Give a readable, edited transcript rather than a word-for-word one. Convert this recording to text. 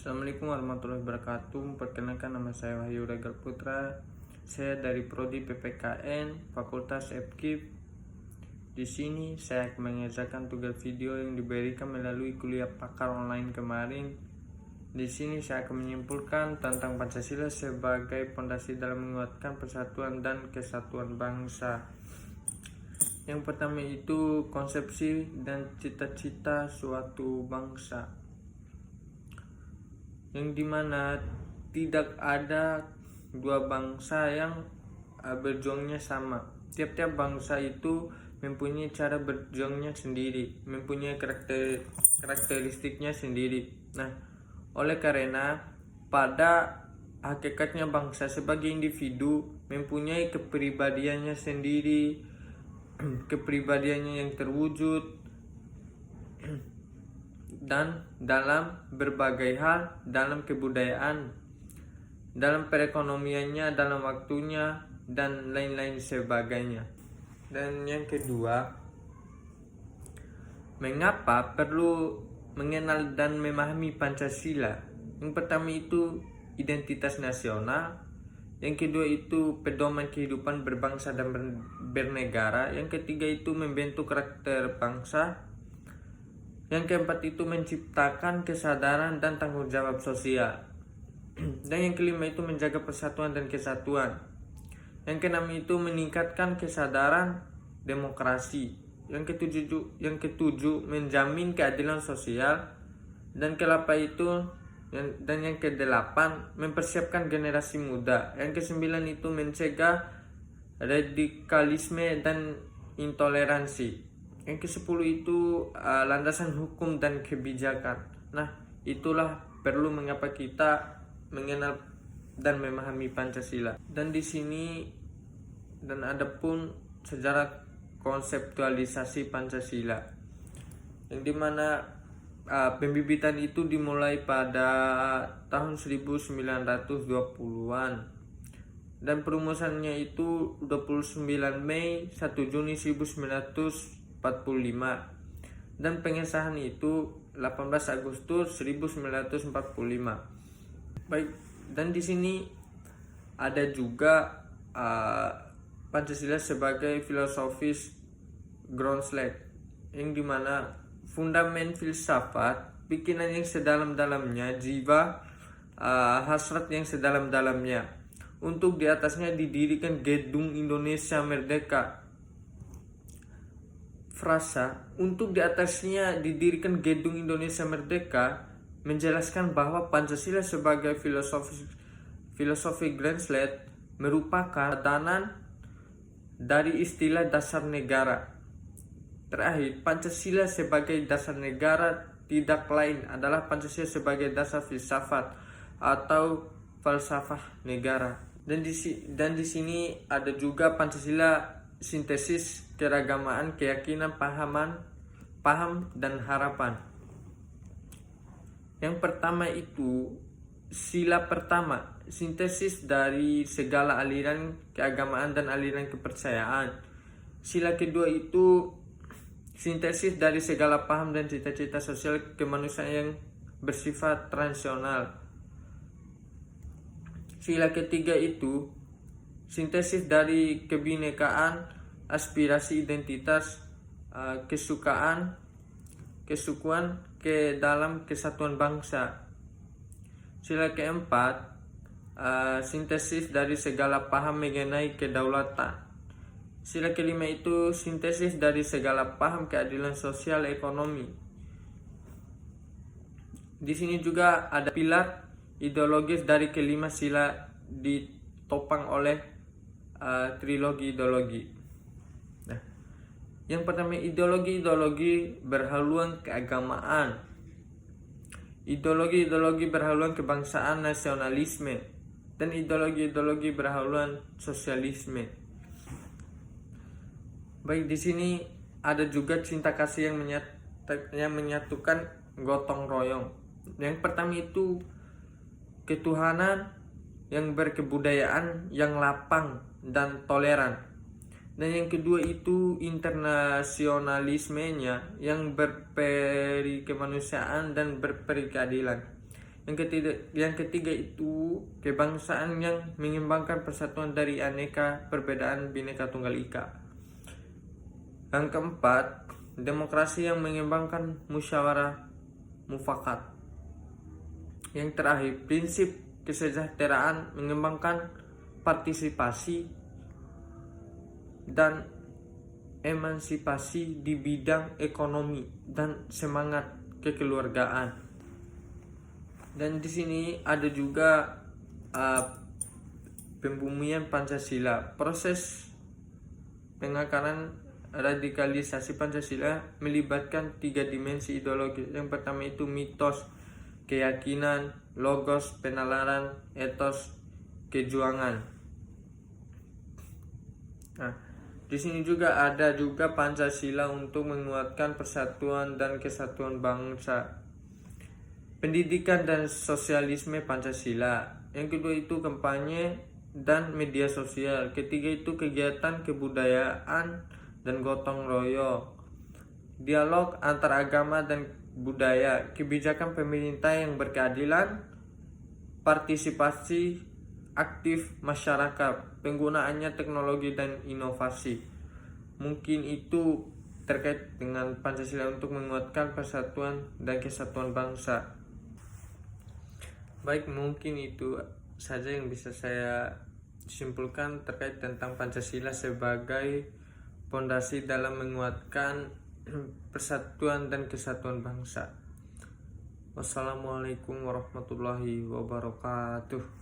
Assalamualaikum warahmatullahi wabarakatuh. Perkenalkan, nama saya Wahyu Regal Putra. Saya dari Prodi PPKN Fakultas FKIP. Di sini saya akan mengerjakan tugas video yang diberikan melalui kuliah pakar online kemarin. Di sini saya akan menyimpulkan tentang Pancasila sebagai fondasi dalam menguatkan persatuan dan kesatuan bangsa. Yang pertama itu konsepsi dan cita-cita suatu bangsa, yang dimana tidak ada dua bangsa yang berjuangnya sama. Tiap-tiap bangsa itu mempunyai cara berjuangnya sendiri, mempunyai karakteristiknya sendiri. Nah, oleh karena pada hakikatnya bangsa sebagai individu mempunyai kepribadiannya sendiri, kepribadiannya yang terwujud dan dalam berbagai hal, dalam kebudayaan, dalam perekonomiannya, dalam waktunya, dan lain-lain sebagainya. Dan yang kedua, mengapa perlu mengenal dan memahami Pancasila? Yang pertama itu identitas nasional, yang kedua itu pedoman kehidupan berbangsa dan bernegara, yang ketiga itu membentuk karakter bangsa, yang keempat itu menciptakan kesadaran dan tanggung jawab sosial. Dan yang kelima itu menjaga persatuan dan kesatuan. Yang keenam itu meningkatkan kesadaran demokrasi. Yang ketujuh menjamin keadilan sosial. Dan yang kedelapan mempersiapkan generasi muda. Yang kesembilan itu mencegah radikalisme dan intoleransi. Yang ke-10 itu landasan hukum dan kebijakan. Nah, itulah perlu mengapa kita mengenal dan memahami Pancasila. Dan di sini ada pun sejarah konseptualisasi Pancasila, yang dimana pembibitan itu dimulai pada tahun 1920-an dan perumusannya itu 29 Mei 1 Juni 1945 dan pengesahan itu 18 Agustus 1945. Baik, dan di sini ada juga Pancasila sebagai filosofis ground slate, yang dimana fundamen filsafat, pikiran yang sedalam-dalamnya, jiwa, hasrat yang sedalam-dalamnya. Untuk di atasnya didirikan Gedung Indonesia Merdeka. Frasa untuk di atasnya didirikan Gedung Indonesia Merdeka menjelaskan bahwa Pancasila sebagai filosofi grand slate merupakan padanan dari istilah dasar negara. Terakhir, Pancasila sebagai dasar negara tidak lain adalah Pancasila sebagai dasar filsafat atau falsafah negara. Dan di sini ada juga Pancasila sintesis keragamaan, keyakinan, paham dan harapan. Yang pertama itu sila pertama, sintesis dari segala aliran keagamaan dan aliran kepercayaan. Sila kedua itu sintesis dari segala paham dan cita-cita sosial kemanusiaan yang bersifat transisional. Sila ketiga itu sintesis dari kebinekaan, aspirasi identitas, kesukuan ke dalam kesatuan bangsa. Sila keempat, sintesis dari segala paham mengenai kedaulatan. Sila kelima itu sintesis dari segala paham keadilan sosial ekonomi. Di sini juga ada pilar ideologis dari kelima sila ditopang oleh trilogi ideologi. Nah, yang pertama ideologi berhaluan keagamaan, ideologi berhaluan kebangsaan nasionalisme, dan ideologi berhaluan sosialisme. Baik, di sini ada juga cinta kasih yang menyatukan gotong royong. Yang pertama itu ketuhanan yang berkebudayaan yang lapang dan toleran. Dan yang kedua itu internasionalismenya yang berperi kemanusiaan dan berperi keadilan. Yang ketiga itu kebangsaan yang mengembangkan persatuan dari aneka perbedaan Bhinneka Tunggal Ika. Yang keempat, demokrasi yang mengembangkan musyawarah mufakat. Yang terakhir, prinsip kesejahteraan mengembangkan partisipasi dan emansipasi di bidang ekonomi dan semangat kekeluargaan. Dan di sini ada juga pembumian Pancasila. Proses pengakaran radikalisasi Pancasila melibatkan 3 dimensi ideologi. Yang pertama itu mitos, keyakinan, logos, penalaran, etos, kejuangan. Nah, di sini juga ada Pancasila untuk menguatkan persatuan dan kesatuan bangsa. Pendidikan dan sosialisme Pancasila. Yang kedua itu kampanye dan media sosial. Ketiga itu kegiatan kebudayaan dan gotong royong. Dialog antar agama dan budaya. Kebijakan pemerintah yang berkeadilan. Partisipasi aktif masyarakat. Penggunaannya teknologi dan inovasi. Mungkin itu terkait dengan Pancasila untuk menguatkan persatuan dan kesatuan bangsa. Baik, mungkin itu saja yang bisa saya simpulkan terkait tentang Pancasila sebagai fondasi dalam menguatkan persatuan dan kesatuan bangsa. Wassalamualaikum warahmatullahi wabarakatuh.